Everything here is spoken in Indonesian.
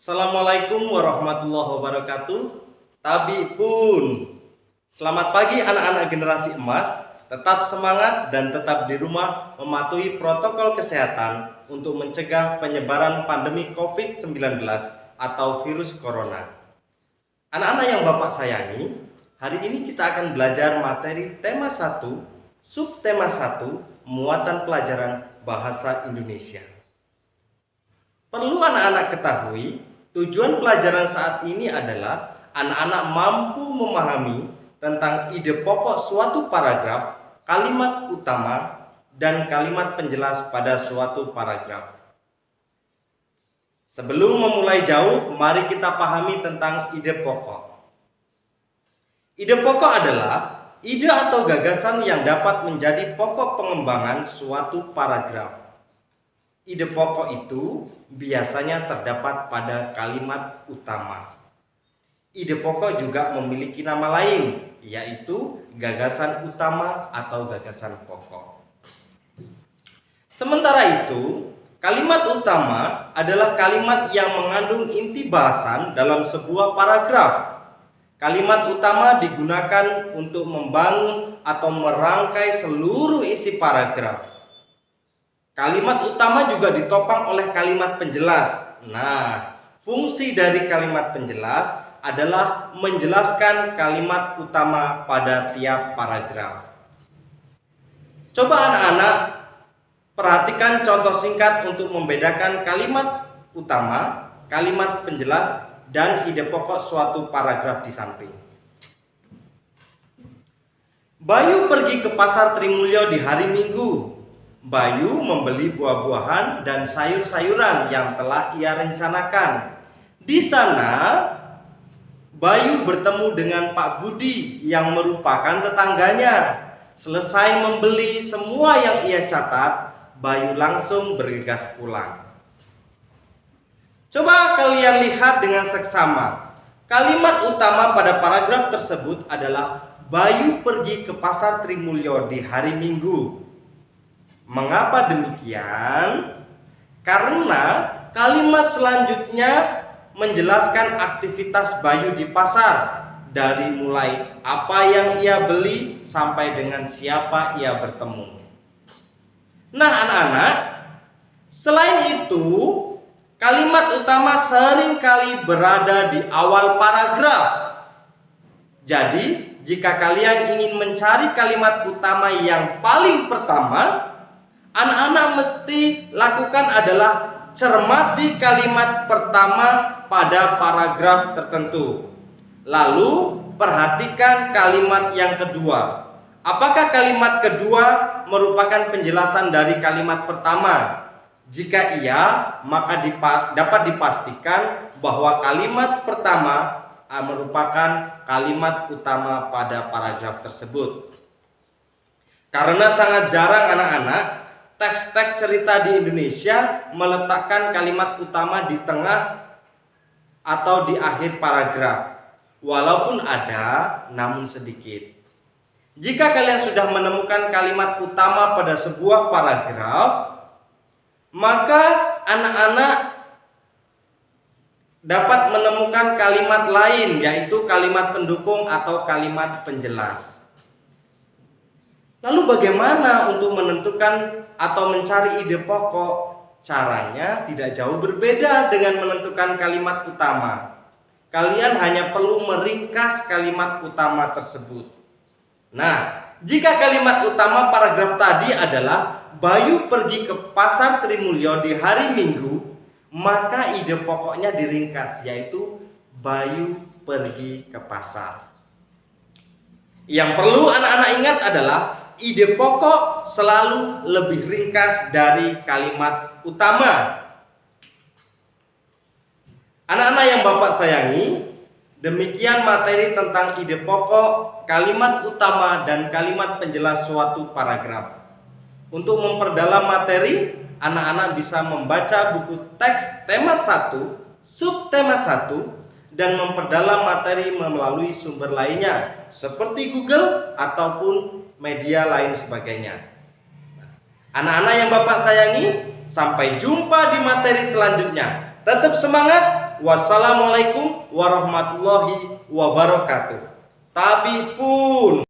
Assalamualaikum warahmatullahi wabarakatuh. Tabi pun. Selamat pagi anak-anak generasi emas. Tetap semangat dan tetap di rumah mematuhi protokol kesehatan untuk mencegah penyebaran pandemi COVID-19 atau virus corona. Anak-anak yang Bapak sayangi, hari ini kita akan belajar materi tema 1, subtema 1, muatan pelajaran bahasa Indonesia. Perlu anak-anak ketahui, tujuan pelajaran saat ini adalah anak-anak mampu memahami tentang ide pokok suatu paragraf, kalimat utama, dan kalimat penjelas pada suatu paragraf. Sebelum memulai jauh, mari kita pahami tentang ide pokok. Ide pokok adalah ide atau gagasan yang dapat menjadi pokok pengembangan suatu paragraf. Ide pokok itu biasanya terdapat pada kalimat utama. Ide pokok juga memiliki nama lain, yaitu gagasan utama atau gagasan pokok. Sementara itu, kalimat utama adalah kalimat yang mengandung inti bahasan dalam sebuah paragraf. Kalimat utama digunakan untuk membangun atau merangkai seluruh isi paragraf. Kalimat utama juga ditopang oleh kalimat penjelas. Nah, fungsi dari kalimat penjelas adalah menjelaskan kalimat utama pada tiap paragraf. Coba anak-anak perhatikan contoh singkat untuk membedakan kalimat utama, kalimat penjelas, dan ide pokok suatu paragraf di samping. Bayu pergi ke pasar Trimulyo di hari Minggu. Bayu membeli buah-buahan dan sayur-sayuran yang telah ia rencanakan. Di sana, Bayu bertemu dengan Pak Budi yang merupakan tetangganya. Selesai membeli semua yang ia catat, Bayu langsung bergegas pulang. Coba kalian lihat dengan seksama. Kalimat utama pada paragraf tersebut adalah Bayu pergi ke pasar Trimulyo di hari Minggu. Mengapa demikian? Karena kalimat selanjutnya menjelaskan aktivitas Bayu di pasar, dari mulai apa yang ia beli sampai dengan siapa ia bertemu. Nah anak-anak, selain itu kalimat utama seringkali berada di awal paragraf. Jadi jika kalian ingin mencari kalimat utama yang paling pertama, anak-anak mesti lakukan adalah cermati kalimat pertama pada paragraf tertentu. Lalu perhatikan kalimat yang kedua. Apakah kalimat kedua merupakan penjelasan dari kalimat pertama? Jika iya, maka dapat dipastikan bahwa kalimat pertama merupakan kalimat utama pada paragraf tersebut. Karena sangat jarang anak-anak teks-teks cerita di Indonesia meletakkan kalimat utama di tengah atau di akhir paragraf. Walaupun ada, namun sedikit. Jika kalian sudah menemukan kalimat utama pada sebuah paragraf, maka anak-anak dapat menemukan kalimat lain, yaitu kalimat pendukung atau kalimat penjelas. Lalu bagaimana untuk menentukan atau mencari ide pokok? Caranya tidak jauh berbeda dengan menentukan kalimat utama. Kalian hanya perlu meringkas kalimat utama tersebut. Nah, jika kalimat utama paragraf tadi adalah Bayu pergi ke pasar Trimulyo di hari Minggu, maka ide pokoknya diringkas, yaitu Bayu pergi ke pasar. Yang perlu anak-anak ingat adalah ide pokok selalu lebih ringkas dari kalimat utama. Anak-anak yang Bapak sayangi, demikian materi tentang ide pokok, kalimat utama, dan kalimat penjelas suatu paragraf. Untuk memperdalam materi, anak-anak bisa membaca buku teks tema 1, subtema 1, dan memperdalam materi melalui sumber lainnya, seperti Google ataupun media lain sebagainya. Anak-anak yang Bapak sayangi, sampai jumpa di materi selanjutnya. Tetap semangat, Wassalamualaikum warahmatullahi wabarakatuh. Tabi pun.